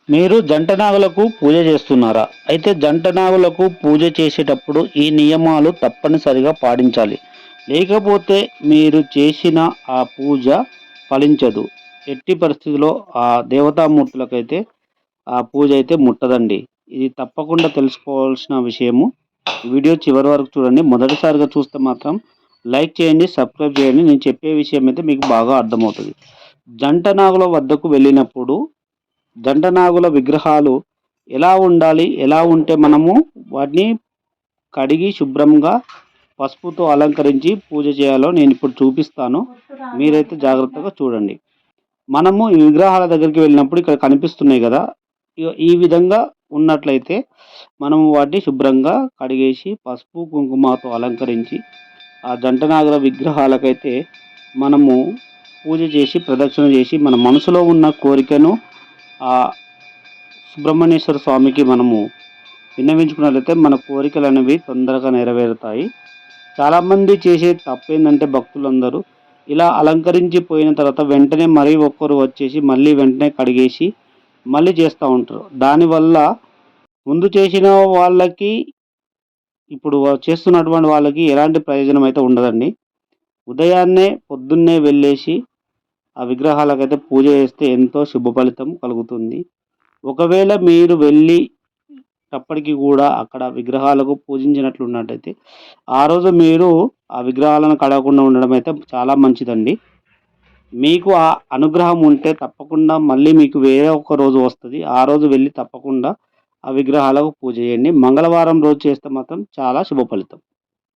మీరు జంట నాగులకు పూజ చేస్తున్నారా? అయితే జంట నాగులకు పూజ చేసేటప్పుడు ఈ నియమాలు తప్పనిసరిగా పాటించాలి. లేకపోతే మీరు చేసిన ఆ పూజ ఫలించదు. ఎట్టి పరిస్థితిలో ఆ దేవతామూర్తులకైతే ఆ పూజ అయితే ముట్టదండి. ఇది తప్పకుండా తెలుసుకోవాల్సిన విషయము. ఈ వీడియో చివరి వరకు చూడండి. మొదటిసారిగా చూస్తే మాత్రం లైక్ చేయండి, సబ్స్క్రైబ్ చేయండి. నేను చెప్పే విషయం అయితే మీకు బాగా అర్థమవుతది. జంట నాగుల వద్దకు వెళ్ళినప్పుడు జంటనాగుల విగ్రహాలు ఎలా ఉండాలి? ఎలా ఉంటే మనము వాటిని కడిగి శుభ్రంగా పసుపుతో అలంకరించి పూజ చేయాలో నేనిప్పుడు చూపిస్తాను. మీరైతే జాగ్రత్తగా చూడండి. మనము ఈ విగ్రహాల దగ్గరికి వెళ్ళినప్పుడు ఇక్కడ కనిపిస్తున్నాయి గదా! ఈ విధంగా ఉన్నట్లయితే మనము వాటిని శుభ్రంగా కడిగేసి పసుపు, కుంకుమతో అలంకరించి ఆ జంటనాగుల విగ్రహాలకైతే మనము పూజ చేసి, ప్రదక్షిణ చేసి మన మనసులో ఉన్న కోరికను ఆ సుబ్రహ్మణ్యేశ్వర స్వామికి మనము విన్నవించుకున్నట్లయితే మన కోరికలనేవి తొందరగా నెరవేరుతాయి. చాలామంది చేసే తప్పేందంటే భక్తులందరూ ఇలా అలంకరించి పోయిన తర్వాత వెంటనే మరీ ఒక్కరు వచ్చేసి మళ్ళీ వెంటనే కడిగేసి మళ్ళీ చేస్తూ ఉంటారు. దానివల్ల ముందు చేసిన వాళ్ళకి, ఇప్పుడు చేస్తున్నటువంటి వాళ్ళకి ఎలాంటి ప్రయోజనం అయితే ఉండదండి. ఉదయాన్నే పొద్దున్నే వెళ్ళేసి ఆ విగ్రహాలకైతే పూజ చేస్తే ఎంతో శుభ ఫలితం కలుగుతుంది. ఒకవేళ మీరు వెళ్ళేటప్పటికి కూడా అక్కడ విగ్రహాలకు పూజించినట్లున్నట్టయితే, ఆ రోజు మీరు ఆ విగ్రహాలను కడగకుండా ఉండడం అయితే చాలా మంచిదండి. మీకు ఆ అనుగ్రహం ఉంటే తప్పకుండా మళ్ళీ మీకు వేరే ఒక రోజు వస్తది. ఆ రోజు వెళ్లి తప్పకుండా ఆ విగ్రహాలకు పూజ చేయండి. మంగళవారం రోజు చేస్తే మాత్రం చాలా శుభ ఫలితం.